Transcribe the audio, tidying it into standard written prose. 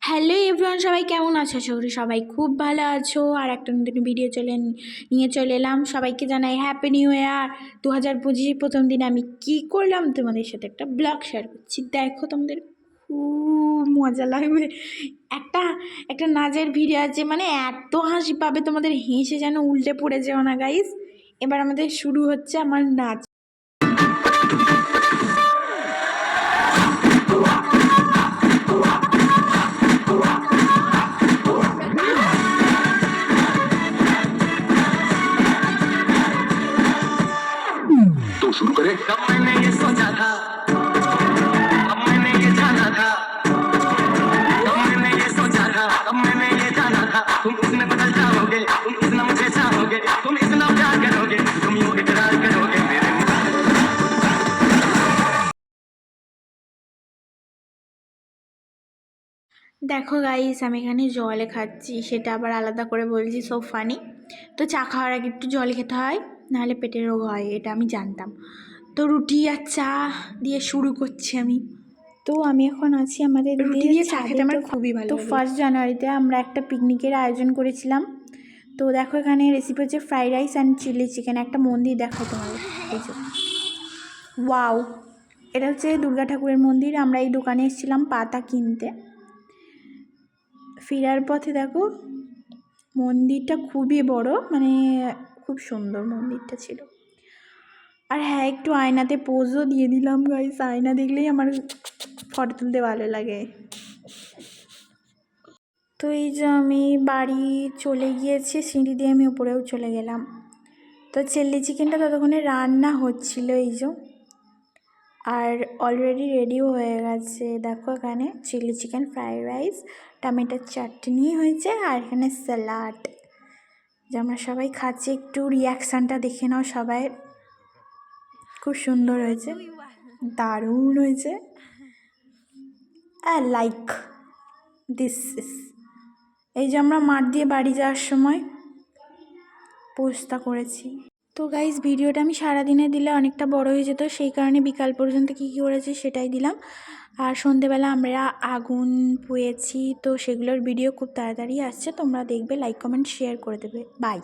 Hello everyone, সবাই কেমন আছো? আশা করি সবাই খুব ভালো আছো। আর একটা নতুন ভিডিও নিয়ে চলে এলাম। সবাইকে জানাই হ্যাপি নিউ ইয়ার 2025 প্রথম দিন আমি কি করলাম তোমাদের সাথে একটা ব্লগ শেয়ার করছি। দেখো, তোমাদের খুব মজা লাগবে। একটা একটা নাচের ভিডিও আছে, মানে এত হাসি পাবে তোমাদের, হেসে যেন উল্টে পড়ে যেও না গাইস। এবার আমাদের শুরু হচ্ছে আমার নাচ। तो शुरू करें। कब मैंने ये सोचा था, कब मैंने ये जाना था, कब मैंने ये सोचा था, कब मैंने ये जाना था। तुम इसमें बदल जाओगे, तुम इतना मुझे चाहोगे, तुम इतना प्यार करोगे, तुम यूं इकरार करोगे मेरे দেখো গাইস, আমি এখানে জলে খাচ্ছি, সেটা আবার আলাদা করে বলছি, সো ফানি। তো চা খাওয়ার আগে একটু জল খেতে হয়, নাহলে পেটের রোগ হয়, এটা আমি জানতাম। তো রুটি আর চা দিয়ে শুরু করছি আমি। তো আমি এখন আছি আমাদের রুটি দিয়ে চা খেতে আমার খুবই ভালো। তো 1 জানুয়ারিতে আমরা একটা পিকনিকের আয়োজন করেছিলাম। তো দেখো, এখানে রেসিপি হচ্ছে fried rice and chilli chicken. একটা মন্দির দেখাই তোমাদের, এই যে ওয়াও, এটা হচ্ছে দুর্গা ঠাকুরের মন্দির। আমরা এই দোকানে এসেছিলাম পাতা কিনতে। ফেরার পথে দেখো, মন্দিরটা খুবই বড়, মানে খুব সুন্দর মন্দিরটা ছিল। আর হ্যাঁ, একটু আয়নাতে পোজও দিয়ে দিলাম গাইস। আয়না দেখলেই আমার ফটো তুলতে ভালো লাগে। তো এই যে আমি বাড়ি চলে গিয়েছি, সিঁড়ি দিয়ে আমি উপরেও চলে গেলাম। তো চিলি চিকেনটা ততক্ষণে রান্না হচ্ছিল, এই যে। আর অলরেডি রেডিও হয়ে গেছে। দেখো, এখানে চিলি চিকেন, ফ্রাইড রাইস, টমেটোর চাটনি হয়েছে, আর এখানে স্যালাড। যে আমরা সবাই খাচ্ছি, একটু রিয়াকশানটা দেখে নাও সবাই। খুব সুন্দর হয়েছে, দারুণ হয়েছে। Like this is. এই যে আমরা মাঠ দিয়ে বাড়ি যাওয়ার সময় পোস্টটা করেছি। তো গাইস, ভিডিওটা আমি সারাদিনে দিলে অনেকটা বড় হয়ে যেত, সেই কারণে বিকাল পর্যন্ত কী কী করেছি সেটাই দিলাম। আর সন্ধেবেলা আমরা আগুন পুয়েছি, তো সেগুলোর ভিডিও খুব তাড়াতাড়ি আসছে, তোমরা দেখবে, লাইক কমেন্ট শেয়ার করে দেবে। বাই।